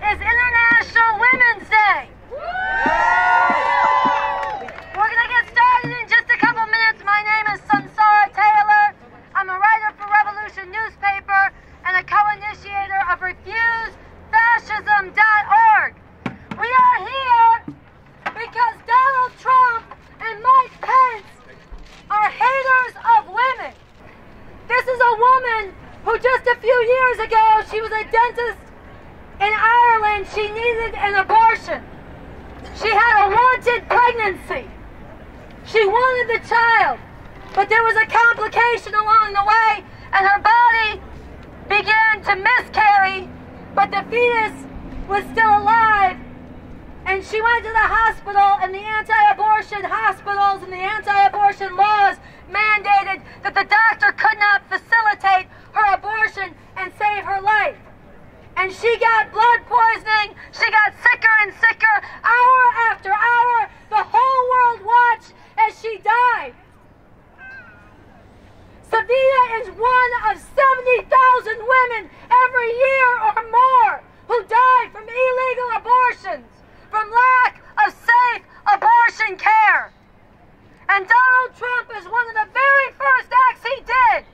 is International Women's Day. We're going to get started in just a couple minutes. My name is Sunsara Taylor. I'm a writer for Revolution newspaper and a co-initiator of RefuseFascism.org. We are here because Donald Trump and Mike Pence are haters of women. This is a woman who just a few years ago, she was a dentist in Ireland. She needed an abortion. She had a wanted pregnancy. She wanted the child, but there was a complication along the way, and her body began to miscarry, but the fetus was still alive. And she went to the hospital, and the anti-abortion hospitals and the anti-abortion laws mandated that the doctor could not facilitate her abortion and save her life. And she got blood poisoning. She got sicker and sicker. Hour after hour, the whole world watched as she died. Savita is one of 70,000 women every year or more who die from illegal abortions, from lack of safe abortion care. And Donald Trump is one of the very first acts he did.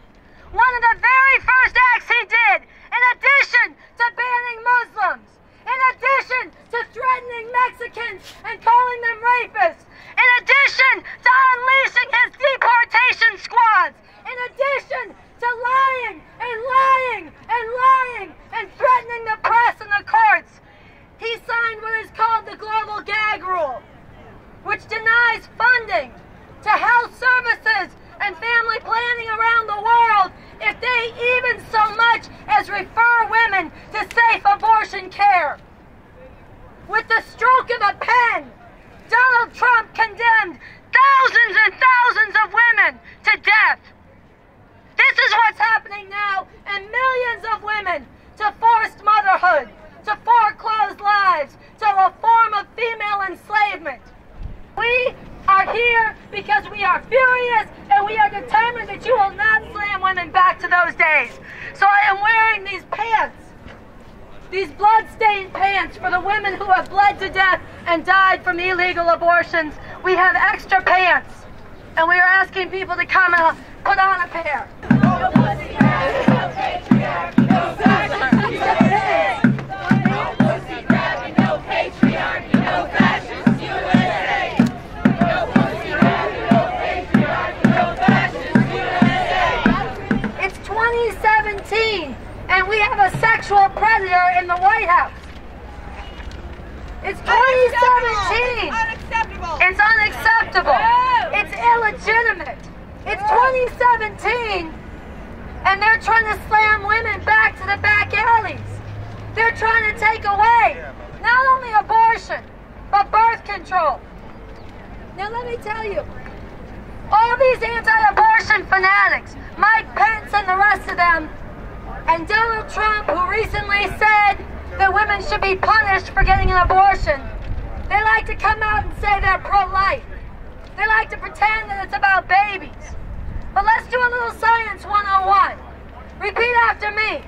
One of the very first acts he did, in addition to banning Muslims, in addition to threatening Mexicans and calling them rapists, in addition to unleashing his deportation squads, in addition to lying and lying and lying and threatening the press and the courts, he signed what is called the Global Gag Rule, which denies funding to health services and family planning around the world if they even so much as refer women to safe abortion care. With the stroke of a pen, Donald Trump condemned thousands and thousands of women to death. This is what's happening now, and millions of women to forced motherhood, to foreclosed lives, to a form of female enslavement. We are here because we are furious and we are determined that you will not slam women back to those days. So I am wearing these pants, these blood-stained pants for the women who have bled to death and died from illegal abortions. We have extra pants, and we are asking people to come and put on a pair. No pussy, no patriarchy, no fascism, USA. No pussy grabbing, no patriarchy, no fascism, USA. No pussy grabbing, no patriarchy, no fascism, USA. It's 2017, and we have a sexual predator in the White House. It's 2017. Unacceptable. It's unacceptable. It's illegitimate. It's 2017, and they're trying to slam women back to the back alleys. They're trying to take away not only abortion, but birth control. Now let me tell you, all these anti-abortion fanatics, Mike Pence and the rest of them, and Donald Trump, who recently said that women should be punished for getting an abortion, they like to come out and say they're pro-life. They like to pretend that it's about babies. But let's do a little science 101. Repeat after me.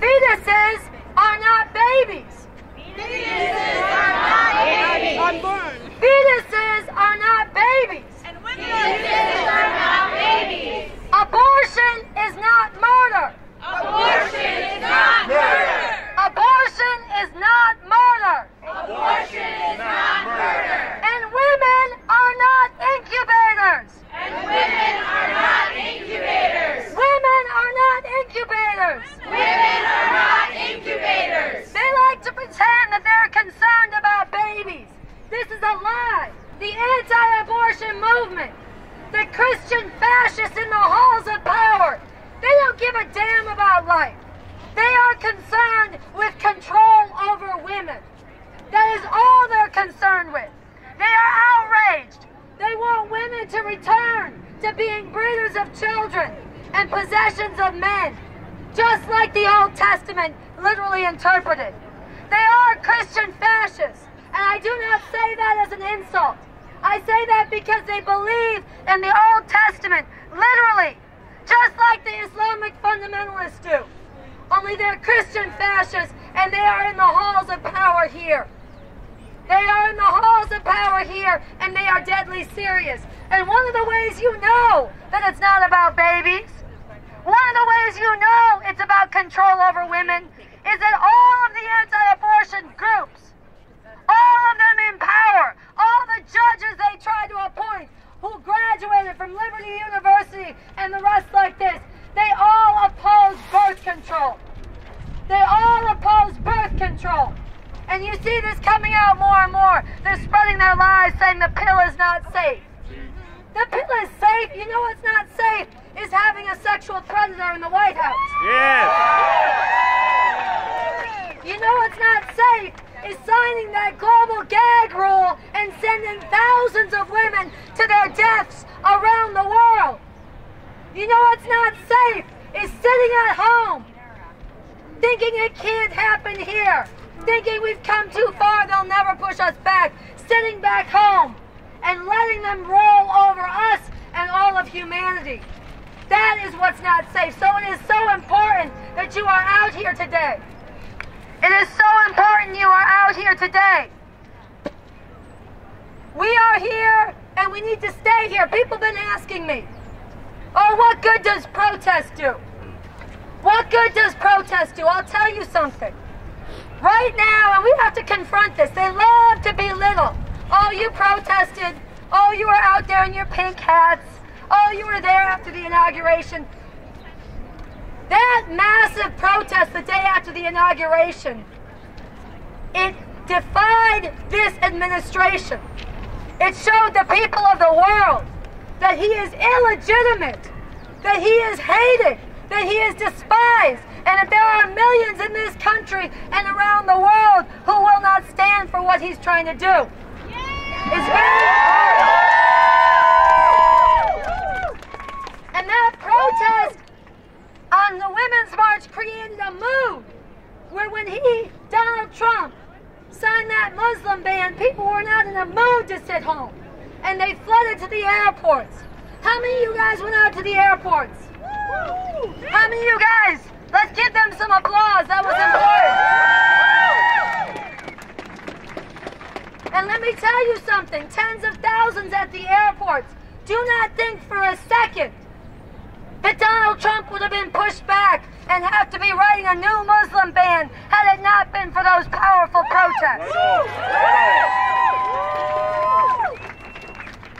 Fetuses are not babies. Fetuses are not babies. Unborn. Fetuses are not babies. And women fetuses are not babies. Abortion is not murder. Abortion is not murder. Abortion is not murder. Abortion is not murder. And women are not incubators. And women are not incubators. Women are not incubators. Women are not incubators. They like to pretend that they're concerned about babies. This is a lie. The anti-abortion movement, the Christian fascists in the halls of power, they don't give a damn about life. They are concerned with control over women. That is all they're concerned with. They are outraged. They want women to return to being breeders of children and possessions of men, just like the Old Testament literally interpreted. They are Christian fascists, and I do not say that as an insult. I say that because they believe in the Old Testament literally, just like the Islamic fundamentalists do. Only they're Christian fascists, and they are in the halls of power here. They are in the halls of power here, and they are deadly serious. And one of the ways you know that it's not about babies, one of the ways you know it's about control over women, is that all of the anti-abortion groups, all of them in power, all the judges they try to appoint who graduated from Liberty University and the rest like this, they all oppose birth control. They all oppose birth control. And you see this coming out more and more. They're spreading their lies saying the pill is not safe. The pill is safe. You know what's not safe is having a sexual predator in the White House. Yes. You know what's not safe is signing that global gag rule and sending thousands of women to their deaths around the world. You know what's not safe is sitting at home thinking it can't happen here, thinking we've come too far, they'll never push us back, sitting back home and letting them roll over us and all of humanity. That is what's not safe. So it is so important that you are out here today. It is so important you are out here today. We are here and we need to stay here. People have been asking me, oh, what good does protest do? What good does protest do? I'll tell you something. Right now, and we have to confront this, they love to belittle. Oh, you protested. Oh, you were out there in your pink hats. Oh, you were there after the inauguration. That massive protest the day after the inauguration, it defied this administration. It showed the people of the world that he is illegitimate, that he is hated, that he is despised, and that there are millions in this country and around the world who will not stand for what he's trying to do. It's very important. And that protest on the Women's March created a mood where when Donald Trump, signed that Muslim ban, people were not in a mood to sit home. And they flooded to the airports. How many of you guys went out to the airports? How many of you guys? Let's give them some applause. That was important. And let me tell you something. Tens of thousands at the airports. Do not think for a second that Donald Trump would have been pushed back and have to be writing a new Muslim ban had it not been for those powerful protests.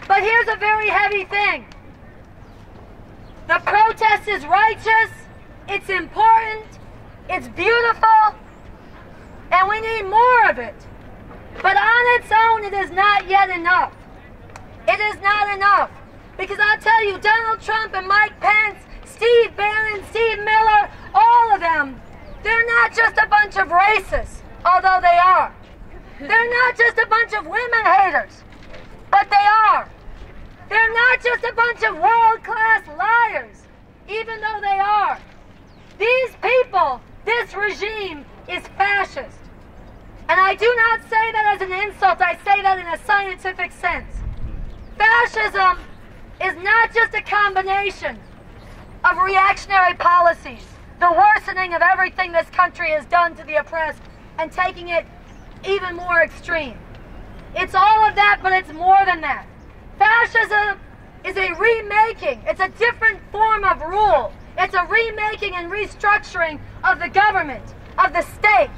But here's a very heavy thing. The protest is righteous, it's important, it's beautiful, and we need more of it. But on its own, it is not yet enough. It is not enough. Because I'll tell you, Donald Trump and Mike Pence, Steve Bannon, Steve Miller, all of them, they're not just a bunch of racists, although they are. They're not just a bunch of women haters, but they are. They're not just a bunch of world-class liars, even though they are. These people, this regime, is fascist. And I do not say that as an insult, I say that in a scientific sense. Fascism is not just a combination of reactionary policies, the worsening of everything this country has done to the oppressed and taking it even more extreme. It's all of that, but it's more than that. Fascism is a remaking. It's a different form of rule. It's a remaking and restructuring of the government, of the state,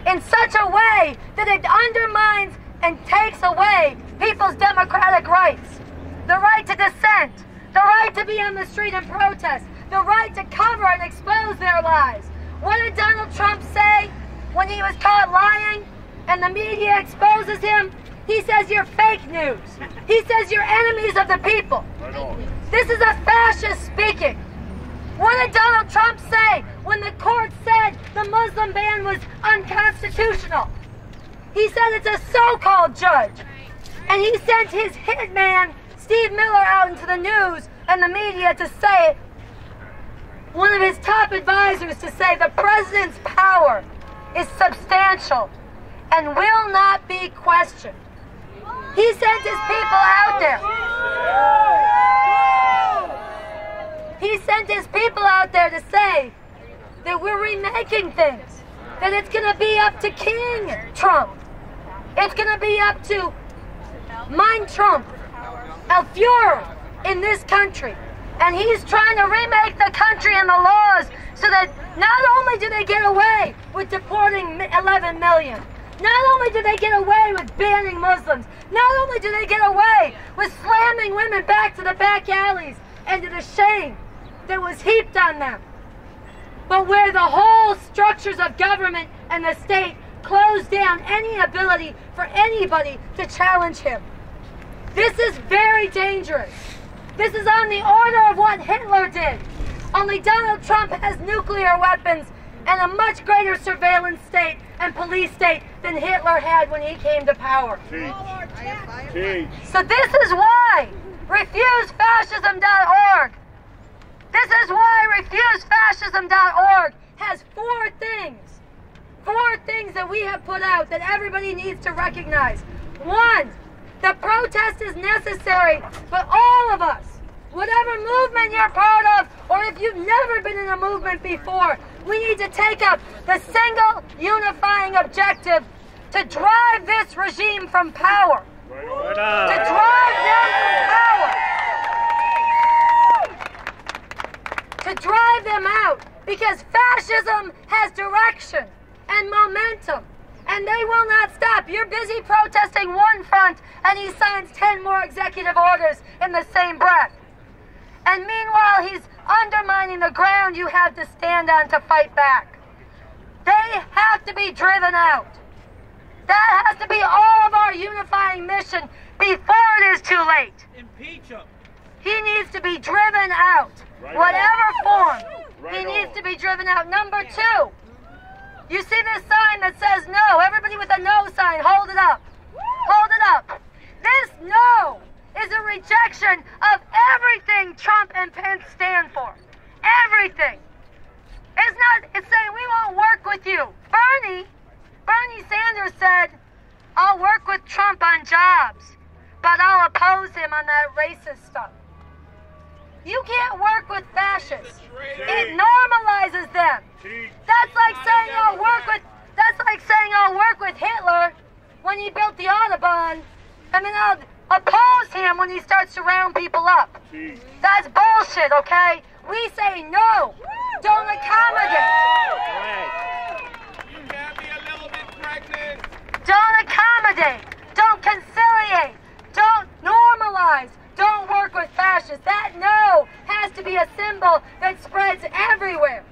in such a way that it undermines and takes away people's democratic rights. The right to dissent, the right to be on the street and protest, the right to cover and expose their lies. What did Donald Trump say when he was caught lying and the media exposes him? He says you're fake news. He says you're enemies of the people. This is a fascist speaking. What did Donald Trump say when the court said the Muslim ban was unconstitutional? He said it's a so-called judge. And he sent his hitman, Steve Miller, out into the news and the media to say it. One of his top advisors to say the president's power is substantial and will not be questioned. He sent his people out there. He sent his people out there to say that we're remaking things. that it's going to be up to King Trump. It's going to be up to Mein Trump, El Fuhrer in this country. And he's trying to remake the country and the laws so that not only do they get away with deporting 11 million, not only do they get away with banning Muslims, not only do they get away with slamming women back to the back alleys and to the shame that was heaped on them, but where the whole structures of government and the state close down any ability for anybody to challenge him. This is very dangerous. This is on the order of what Hitler did. Only Donald Trump has nuclear weapons and a much greater surveillance state and police state than Hitler had when he came to power. So this is why RefuseFascism.org, this is why RefuseFascism.org has four things that we have put out that everybody needs to recognize. One, the protest is necessary, but all of us, whatever movement you're part of, or if you've never been in a movement before, we need to take up the single unifying objective to drive this regime from power. To drive them from power. To drive them out. Because fascism has direction and momentum. And they will not stop. You're busy protesting one front, and he signs 10 more executive orders in the same breath. And meanwhile, he's undermining the ground you have to stand on to fight back. They have to be driven out. That has to be all of our unifying mission before it is too late. Impeach him. He needs to be driven out. Whatever form, he needs to be driven out. Number two, you see this sign that says no. Everybody with a no sign, hold it up. Hold it up. This no is a rejection of everything Trump and Pence stand for. Everything. It's saying we won't work with you. Bernie Sanders said, I'll work with Trump on jobs, but I'll oppose him on that racist stuff. You can't work with fascists. It normalizes them. That's like saying I'll work with Hitler when he built the Autobahn, and then I'll oppose him when he starts to round people up. That's bullshit, okay? We say no. Don't accommodate. You can be a little bit pregnant. Don't accommodate. Don't conciliate. Don't normalize. Don't work with fascists. That no has to be a symbol that spreads everywhere.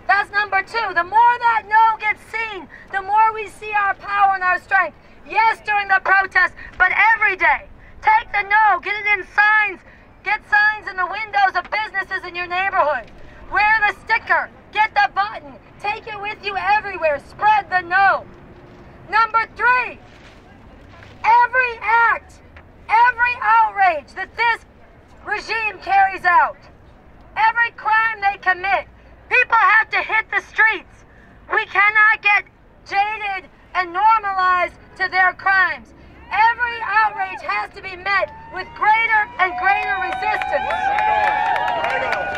That's number two. The more that no gets seen, the more we see our power and our strength. Yes, during the protest, but every day. Take the no, get it in signs. Get signs in the windows of businesses in your neighborhood. Wear the sticker. Get the button. Take it with you everywhere. Spread the no. Number three, every act, every outrage that this regime carries out, every crime they commit, people have to hit the streets. We cannot get jaded and normalized to their crimes. Every outrage has to be met with greater and greater resistance.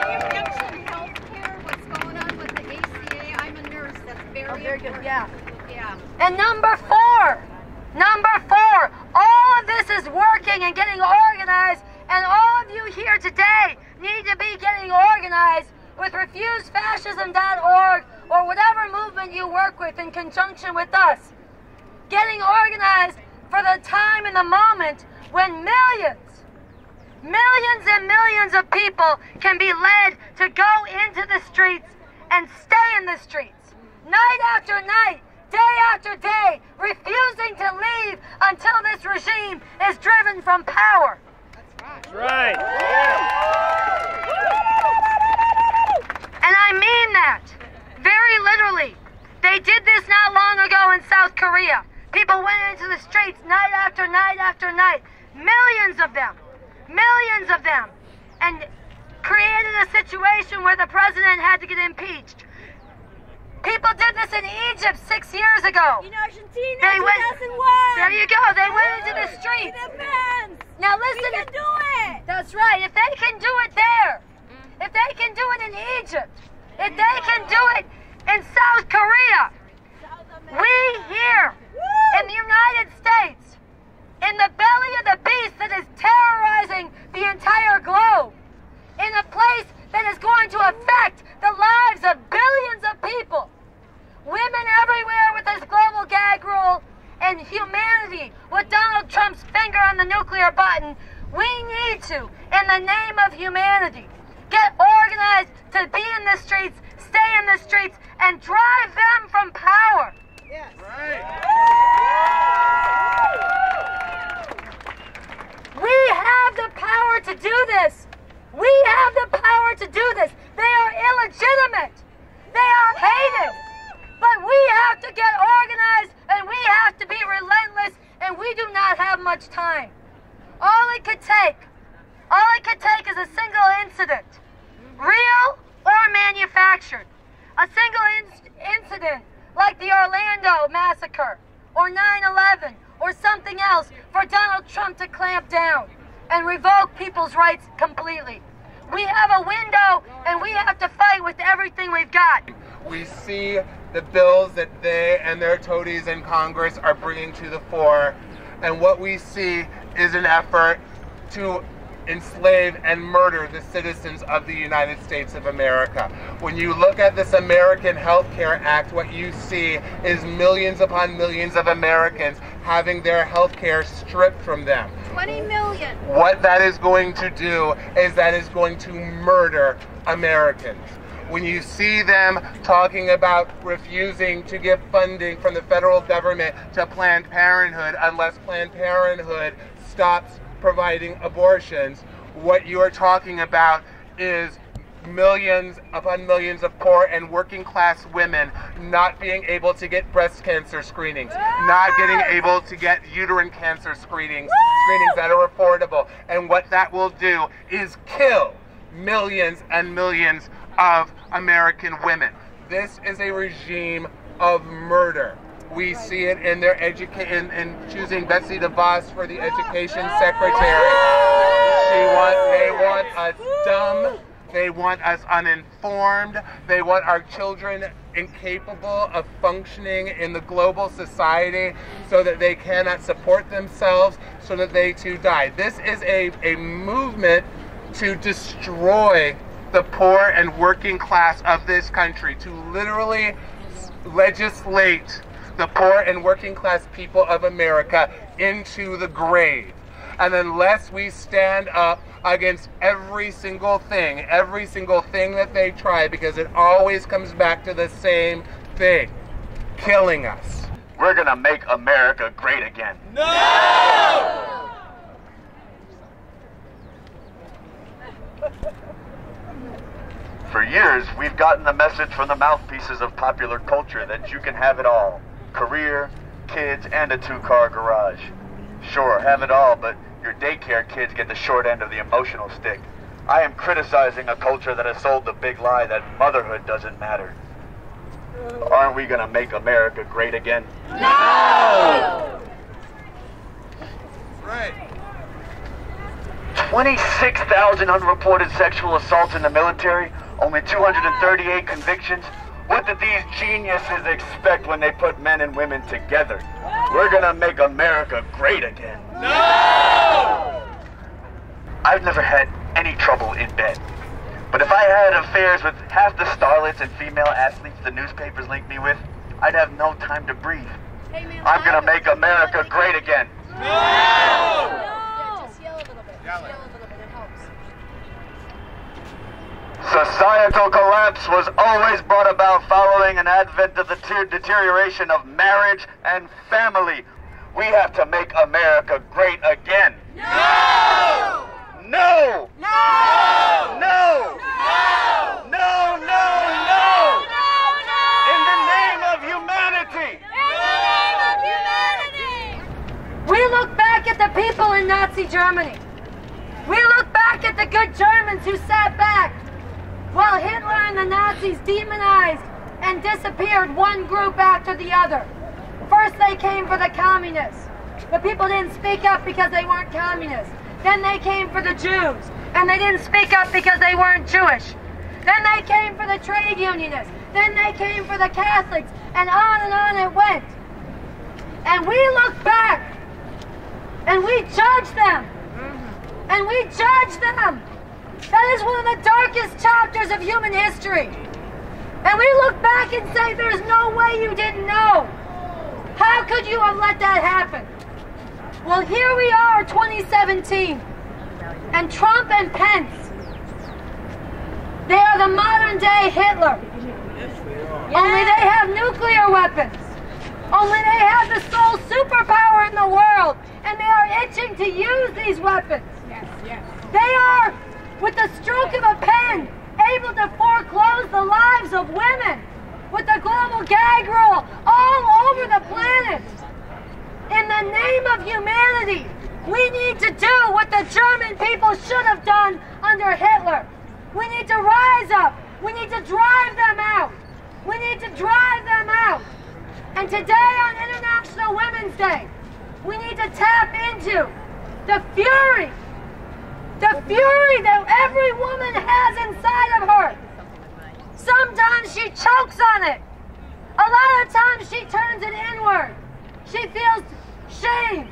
You mentioned healthcare, what's going on with the ACA. I'm a nurse. That's very good, yeah. Yeah. And number four, all of this is working and getting organized, and all of you here today need to be getting organized with RefuseFascism.org or whatever movement you work with in conjunction with us. Getting organized for the time and the moment when millions and millions of people can be led to go into the streets and stay in the streets, night after night, day after day, refusing to leave until this regime is driven from power. That's right. And I mean that, very literally. They did this not long ago in South Korea. People went into the streets night after night after night, millions of them, and created a situation where the president had to get impeached. People did this in Egypt 6 years ago. In Argentina, They went, 2001. there you go, they went into the streets. It depends. Now listen, We can do it. that's right, if they can do it there, if they can do it in Egypt, if they can do it in South Korea. We here in the United States, in the belly of the beast that is terrorizing the entire globe, in a place that is going to affect the lives of billions of people, women everywhere with this global gag rule, and humanity with Donald Trump's finger on the nuclear button, we need to, in the name of humanity, get organized to be in the streets, stay in the streets, and drive them from power. Yes. Right. We have the power to do this. We have the power to do this. They are illegitimate. They are hated. But we have to get organized, and we have to be relentless, and we do not have much time. All it could take is a single incident, real or manufactured. A single incident like the Orlando massacre or 9/11 or something else for Donald Trump to clamp down and revoke people's rights completely. We have a window, and we have to fight with everything we've got. We see the bills that they and their toadies in Congress are bringing to the fore, and what we see is an effort to enslave and murder the citizens of the United States of America. When you look at this American Health Care Act, what you see is millions upon millions of Americans having their health care stripped from them. 20 million. What that is going to do is that is going to murder Americans. When you see them talking about refusing to give funding from the federal government to Planned Parenthood unless Planned Parenthood stops providing abortions, what you are talking about is millions upon millions of poor and working class women not being able to get breast cancer screenings, not getting able to get uterine cancer screenings that are affordable. And what that will do is kill millions and millions of American women. This is a regime of murder. We see it in their in choosing Betsy DeVos for the education secretary. They want us dumb. They want us uninformed. They want our children incapable of functioning in the global society so that they cannot support themselves, so that they too die. This is a movement to destroy the poor and working class of this country, to literally legislate the poor and working class people of America into the grave. And unless we stand up against every single thing that they try, because it always comes back to the same thing, killing us. We're gonna make America great again. No! For years, we've gotten the message from the mouthpieces of popular culture that you can have it all. Career, kids, and a two-car garage. Sure, have it all, but your daycare kids get the short end of the emotional stick. I am criticizing a culture that has sold the big lie that motherhood doesn't matter. Aren't we gonna make America great again? No! Right. 26,000 unreported sexual assaults in the military, only 238 convictions. What did these geniuses expect when they put men and women together? We're gonna make America great again. No! I've never had any trouble in bed. But if I had affairs with half the starlets and female athletes the newspapers link me with, I'd have no time to breathe. Hey, man, I'm gonna make America great again. No! Yeah, just yell a little bit. Yell a little bit, it helps. Societal collapse was always brought about following an advent of the deterioration of marriage and family. We have to make America great again. No! No! No! No! No! No! No! In the name of humanity! We look back at the people in Nazi Germany. We look back at the good Germans who sat back while Hitler and the Nazis demonized and disappeared one group after the other. First they came for the communists. The people didn't speak up because they weren't communists. Then they came for the Jews, and they didn't speak up because they weren't Jewish. Then they came for the trade unionists. then they came for the Catholics, and on it went. And we look back, and we judge them, and we judge them. That is one of the darkest chapters of human history. And we look back and say, there's no way you didn't know. How could you have let that happen? Well, here we are, 2017, and Trump and Pence, they are the modern day Hitler. Only they have nuclear weapons. Only they have the sole superpower in the world, and they are itching to use these weapons. They are, with the stroke of a pen, able to foreclose the lives of women with the global gag rule all over the planet. In the name of humanity, we need to do what the German people should have done under Hitler. We need to rise up. We need to drive them out. We need to drive them out. And today on International Women's Day, we need to tap into the fury that every woman has inside of her. Sometimes she chokes on it. A lot of times she turns it inward. She feels shame.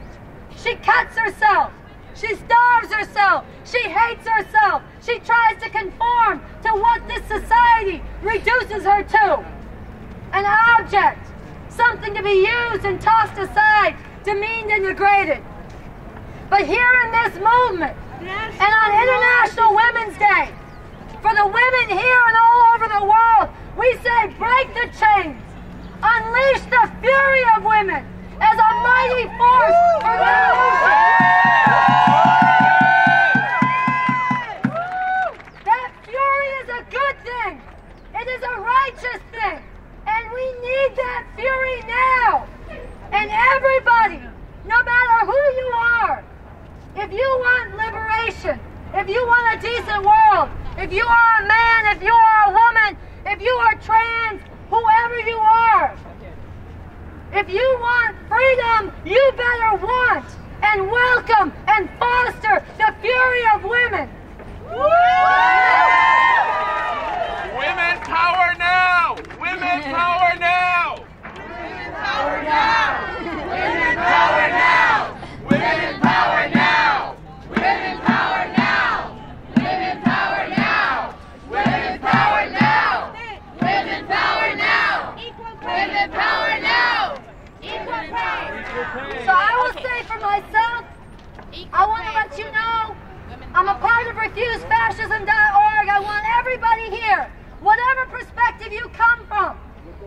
She cuts herself. She starves herself. She hates herself. She tries to conform to what this society reduces her to. An object. Something to be used and tossed aside, demeaned and degraded. But here in this movement, and on International Women's Day, for the women here and all over the world, we say break the chains. Unleash the fury of women as a mighty force for revolution. That fury is a good thing. It is a righteous thing. And we need that fury now. And everybody, no matter who you are, if you want liberation, if you want a decent world, if you are a man, if you are a woman, if you are trans, whoever you are, if you want freedom, you better want and welcome and foster the fury of women. Women power now! Women power now! Women power now! Women power now! Women power now! Women power now! Women power now! Women power now! Women power now! Women power now! Equal pay! So I will say for myself, I want to let you know, I'm a part of RefuseFascism.org. I want everybody here, whatever perspective you come from,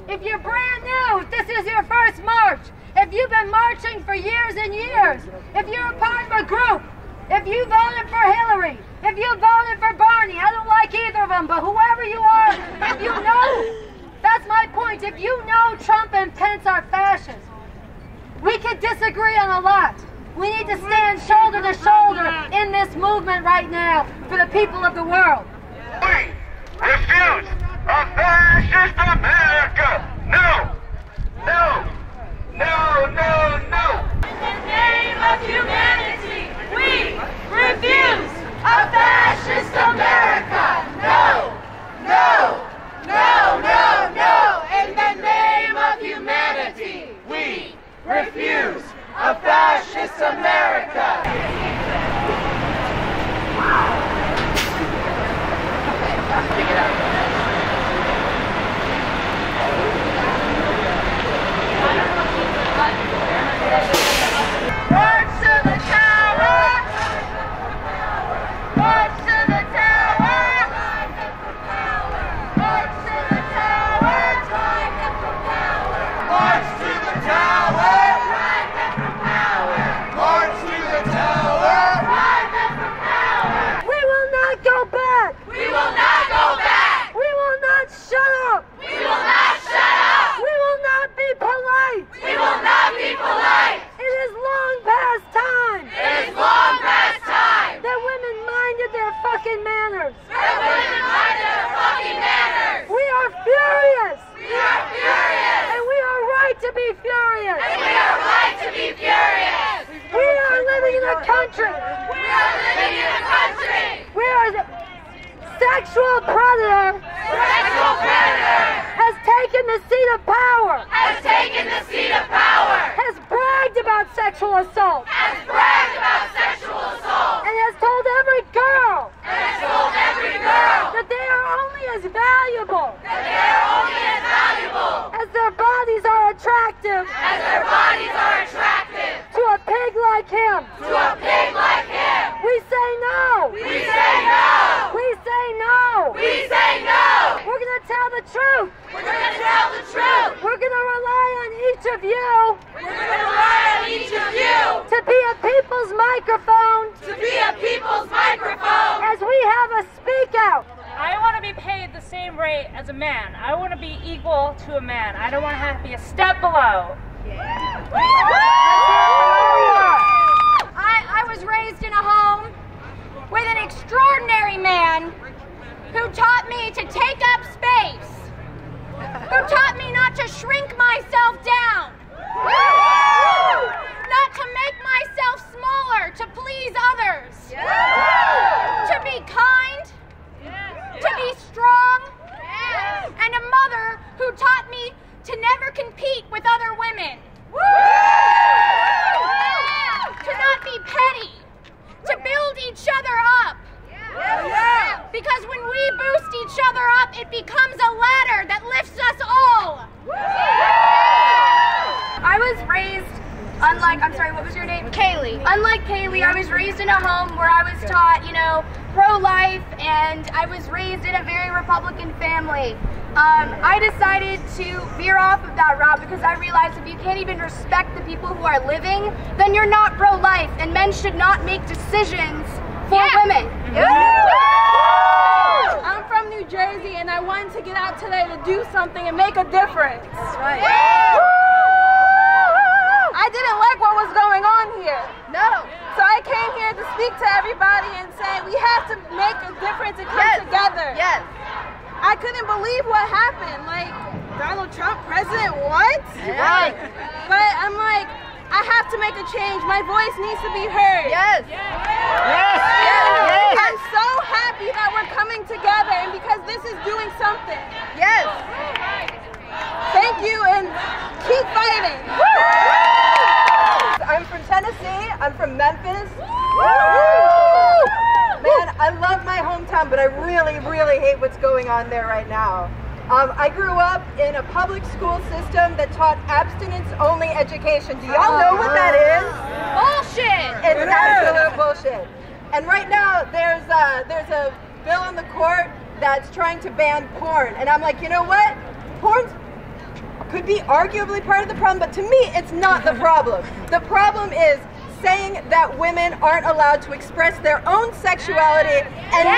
if you're brand new, if this is your first march, if you've been marching for years and years, if you're a part of a group, if you voted for Hillary, if you voted for Bernie, I don't like either of them, but whoever you are, if you know, that's my point, if you know Trump and Pence are fascists, we can disagree on a lot. We need to stand shoulder to shoulder in this movement right now for the people of the world. We refuse a fascist America! No! No! No, no, no! In the name of humanity, we refuse a fascist America. No, no, no, no, no. In the name of humanity, we refuse a fascist America. March to the tower! March to the tower! March to the tower! March to the tower! March to the tower! We will not go back! We will not go back! We will not shut up! We will not shut up! We will not be polite! We will not be polite! It is long past time It is long past time that women minded their fucking manners! that women mind their fucking manners! We are furious! We are furious! And we are right to be furious! And we are right to be furious! We are living in a country We are living in a country where the sexual predator sexual predator has taken the seat of power, has taken the seat of power, has bragged about sexual assault, has bragged about sexual assault, and has told every girl and has told every girl that they are only as valuable that they are only as valuable as their bodies are attractive as their bodies are attractive to a pig like him. to a pig like him. We say no. We say no. We say no. We say no. We're going to tell the truth. We're going to tell the truth. We're going to rely on each of you We're going to rely on each of you to be a people's microphone to be a people's microphone. as we have a speak out. I want to be paid the same rate as a man. I want to be equal to a man. I don't want to have to be a step below. I was raised in a home with an extraordinary man who taught me to take up space, who taught me not to shrink myself down, not to make myself smaller to please others, to be kind, to be strong, and a mother who taught me to never compete with other women, to not be petty, to build each other up. Because when we boost each other up, it becomes a ladder that lifts us all. I was raised unlike, I'm sorry, what was your name? Kaylee. Unlike Kaylee, I was raised in a home where I was taught, pro-life, and I was raised in a very Republican family. I decided to veer off of that route because I realized if you can't even respect the people who are living, then you're not pro-life, and men should not make decisions for women. I'm from New Jersey, and I wanted to get out today to do something and make a difference. Right. I didn't like what was going on here. No. So I came here to speak to everybody and say we have to make a difference and come together. Yes. I couldn't believe what happened. Like, Donald Trump, president, what? Right. But I'm like, I have to make a change. My voice needs to be heard. Yes. I'm so happy that we're coming together, and because this is doing something. Yes. Thank you, and keep fighting. I'm from Tennessee. I'm from Memphis. Man, I love my hometown, but I really, really hate what's going on there right now. I grew up in a public school system that taught abstinence-only education. Do y'all know what that is? Bullshit! It's absolute bullshit. And right now, there's a bill in the court that's trying to ban porn. And I'm like, you know what? Porn could be arguably part of the problem, but to me, it's not the problem. The problem is saying that women aren't allowed to express their own sexuality and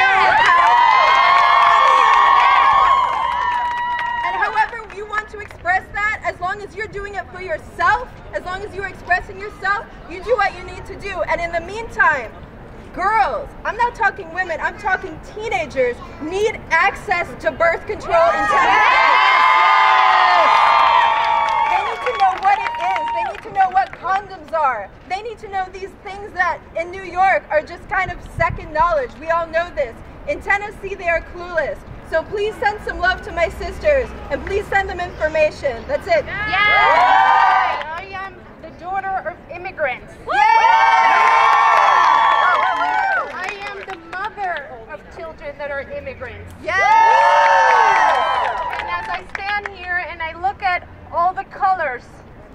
however you want to express that, as long as you're doing it for yourself, as long as you're expressing yourself, you do what you need to do. And in the meantime, girls, I'm not talking women, I'm talking teenagers, need access to birth control in Tennessee. They need to know what it is. They need to know what condoms are. They need to know these things that in New York are just kind of second knowledge. We all know this. In Tennessee, they are clueless. So please send some love to my sisters, and please send them information. That's it. I am the daughter of immigrants. I am the mother of children that are immigrants. And as I stand here and I look at all the colors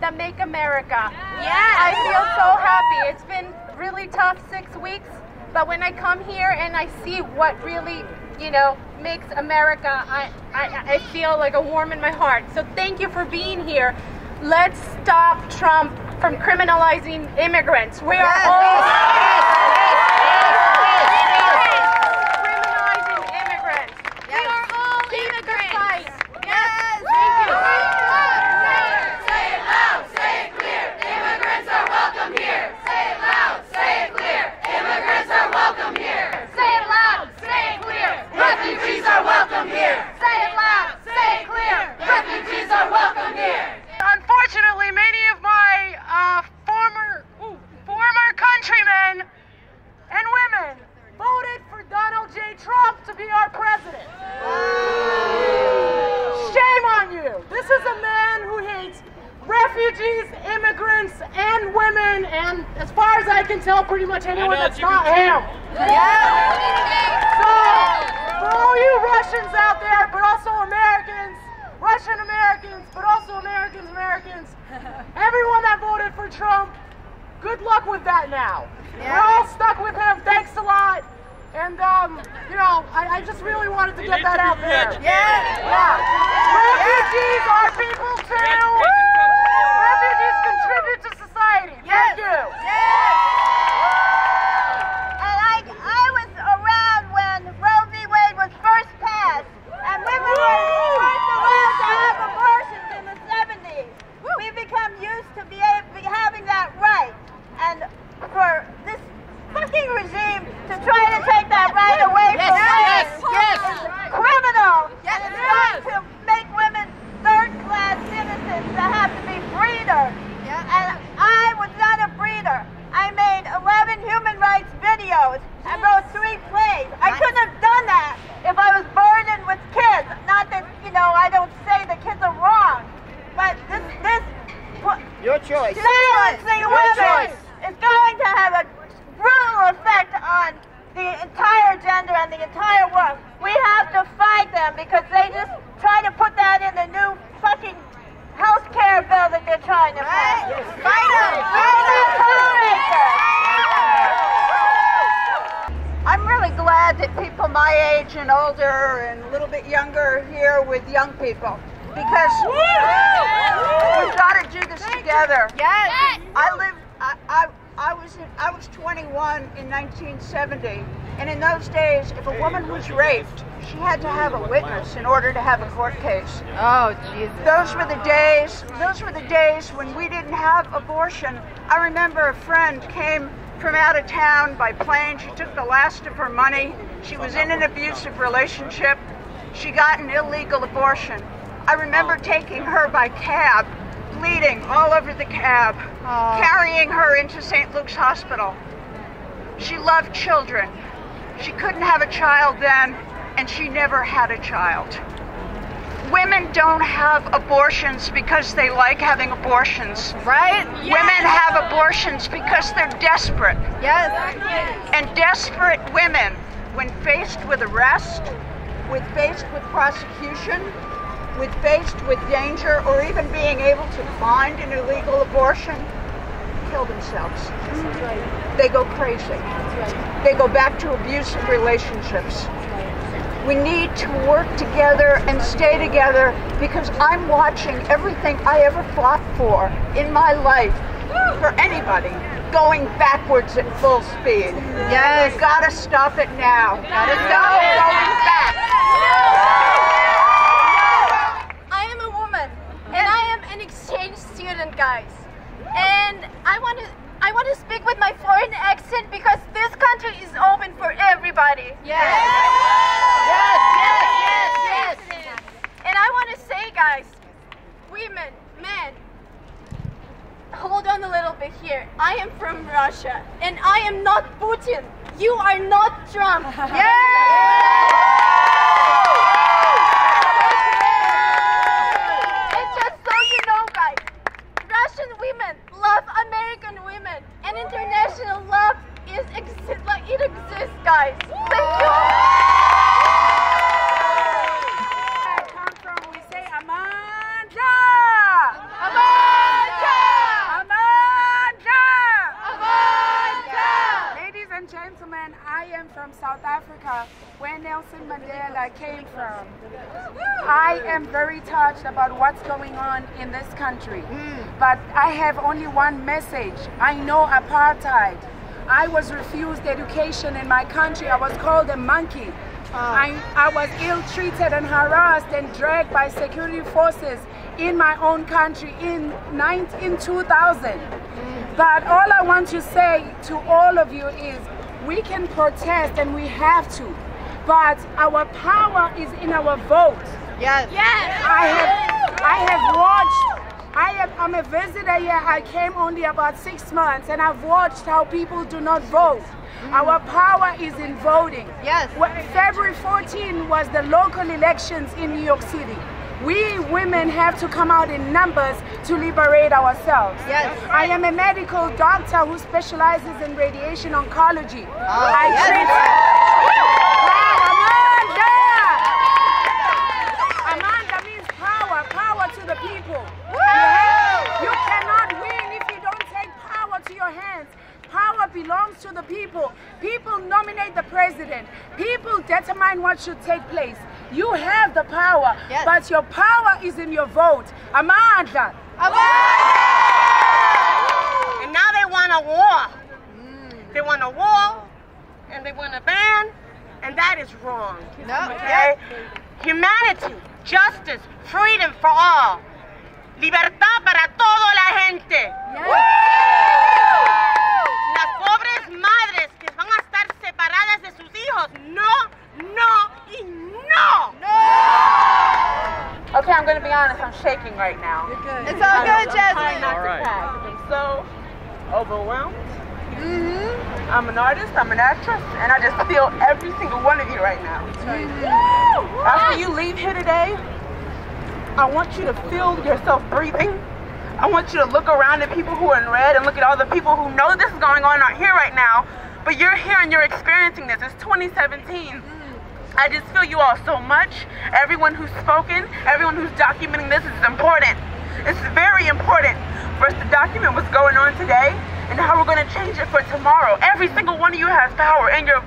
that make America, I feel so happy. It's been really tough 6 weeks, but when I come here and I see what really, makes America, I feel like a warm in my heart. So thank you for being here. Let's stop Trump from criminalizing immigrants. We are all criminalizing immigrants. We are all immigrants. Yes. Thank you. Say it loud, say it clear. Immigrants are welcome here. Say it loud, say it clear. Immigrants are welcome here. Say it loud, say it clear. Refugees are welcome here. Say it loud, say it clear. Refugees are welcome here. Unfortunately, many of my former countrymen immigrants and women, and as far as I can tell, pretty much anyone that's not him. So, for all you Russians out there, but also Americans, Russian Americans, but also Americans, everyone that voted for Trump, good luck with that now. We're all stuck with him. Thanks a lot. And, you know, I just really wanted to get that out there. Refugees are people too. Refugees contribute to society. Thank you. And I was around when Roe v. Wade was first passed, and women were first allowed to have abortions in the 70s. We've become used to having that right. And for this fucking regime to try to take that right away from women is criminal. And it's going to make women third-class citizens that have to be breeders. And I was not a breeder. I made 11 human rights videos and wrote 3 plays. I couldn't have done that if I was burdened with kids. Not that, you know, I don't say the kids are wrong, but this your choice. Silencing women is going to have a brutal effect on the entire gender and the entire world. We have to fight them because they just try to put that in the new fucking health care bill that they're trying to pass. Fight them! I'm really glad that people my age and older and a little bit younger are here with young people because we've got to do this together. Yes. I was 21 in 1970, and in those days, if a woman was raped, she had to have a witness in order to have a court case. Oh, Jesus. Those were the days when we didn't have abortion. I remember a friend came from out of town by plane. She took the last of her money. She was in an abusive relationship. She got an illegal abortion. I remember taking her by cab, bleeding all over the cab, carrying her into St. Luke's Hospital. She loved children. She couldn't have a child then, and she never had a child. Women don't have abortions because they like having abortions. Right? Yes. Women have abortions because they're desperate. Yes. And desperate women, when faced with arrest, faced with prosecution, faced with danger, or even being able to find an illegal abortion, kill themselves. They go crazy. They go back to abusive relationships. We need to work together and stay together because I'm watching everything I ever fought for in my life, for anybody, going backwards at full speed. Yes. We've got to stop it now. Got to stop going back. I am a woman, and I am an exchange student, guys. And I want to speak with my foreign accent because this country is open for everybody. Yes. And I want to say, guys, women, men, hold on a little bit here. I am from Russia, and I am not Putin. You are not Trump. And just so you know, guys, Russian women love American women, and international love it exists, guys. Thank you. We say Amanda! Ladies and gentlemen, I am from South Africa, where Nelson Mandela came from. I am very touched about what's going on in this country, but I have only one message. I know apartheid. I was refused education in my country. I was called a monkey. I was ill-treated and harassed and dragged by security forces in my own country in 2000. But all I want to say to all of you is we can protest and we have to, but our power is in our vote. Yes. I'm a visitor here. I came only about 6 months, and I've watched how people do not vote. Our power is in voting. Yes. February 14 was the local elections in New York City. We women have to come out in numbers to liberate ourselves. Yes. I am a medical doctor who specializes in radiation oncology. I treat... Amanda means power, power to the people. You cannot win if you don't take power to your hands. Power belongs to the people. People nominate the president. People determine what should take place. You have the power, but your power is in your vote. Amanda. And now they want a war. They want a war, and they want a ban, and that is wrong. Okay? Humanity, justice, freedom for all. Libertad para toda la gente. Las pobres madres que van a estar separadas de sus hijos. No, no y no. Okay, I'm going to be honest. I'm shaking right now. It's all good, Jasmine. I'm so overwhelmed. I'm an artist, I'm an actress, and I just feel every single one of you right now. After you leave here today, I want you to feel yourself breathing. I want you to look around at people who are in red and look at all the people who know this is going on out here right now, but you're here and you're experiencing this. It's 2017. I just feel you all so much. Everyone who's spoken, everyone who's documenting this is important. It's very important for us to document what's going on today and how we're going to change it for tomorrow. Every single one of you has power, and your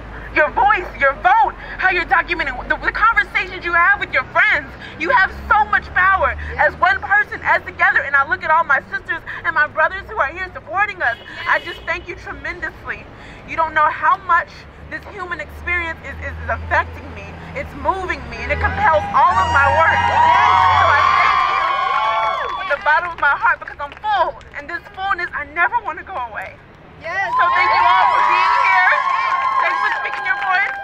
voice, your vote, how you're documenting, the conversations you have with your friends. You have so much power as one person, as together. And I look at all my sisters and my brothers who are here supporting us. I just thank you tremendously. You don't know how much this human experience is affecting me. It's moving me, and it compels all of my work. So I thank you from the bottom of my heart, because I'm full, and this fullness, I never want to go away. So thank you all for being here. Thanks for speaking your voice.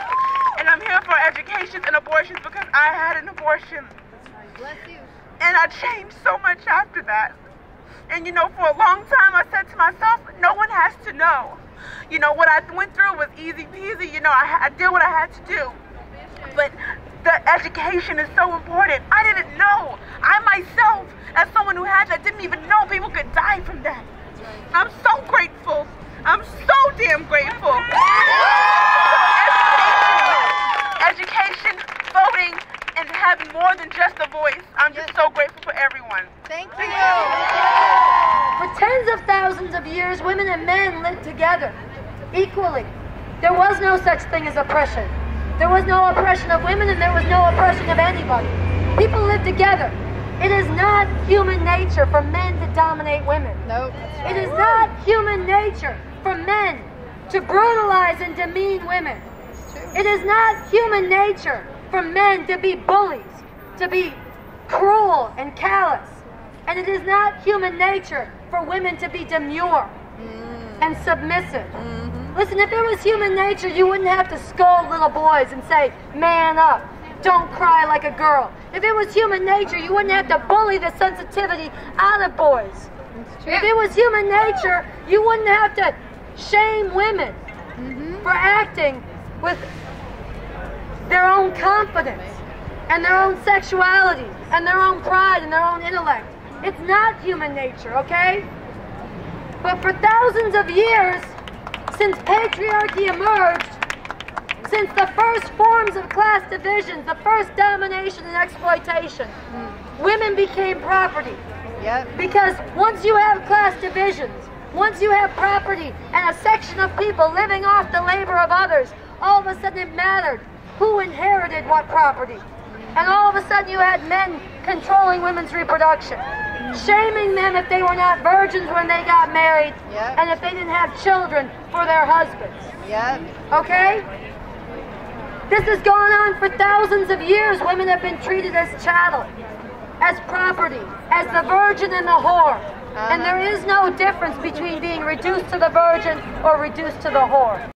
And I'm here for education and abortions because I had an abortion. Bless you. And I changed so much after that. And you know, for a long time I said to myself, no one has to know. You know, what I went through was easy peasy. You know, I did what I had to do. But the education is so important. I didn't know. I myself, as someone who had that, didn't even know people could die from that. I'm so grateful. I'm so damn grateful. Education, voting, and having more than just a voice. I'm just so grateful for everyone. Thank you. For tens of thousands of years, women and men lived together equally. There was no such thing as oppression. There was no oppression of women, and there was no oppression of anybody. People lived together. It is not human nature for men to dominate women. Nope. It is not human nature for men to brutalize and demean women. It is not human nature for men to be bullies, to be cruel and callous. And it is not human nature for women to be demure and submissive. Listen, if it was human nature, you wouldn't have to scold little boys and say, man up, don't cry like a girl. If it was human nature, you wouldn't have to bully the sensitivity out of boys. If it was human nature, you wouldn't have to shame women for acting with their own confidence and their own sexuality and their own pride and their own intellect. It's not human nature, okay? But for thousands of years, since patriarchy emerged, since the first forms of class divisions, the first domination and exploitation, women became property. Because once you have class divisions, once you have property and a section of people living off the labor of others, all of a sudden it mattered who inherited what property. And all of a sudden you had men controlling women's reproduction, shaming them if they were not virgins when they got married, and if they didn't have children for their husbands. Okay? This has gone on for thousands of years. Women have been treated as chattel, as property, as the virgin and the whore. And there is no difference between being reduced to the virgin or reduced to the whore.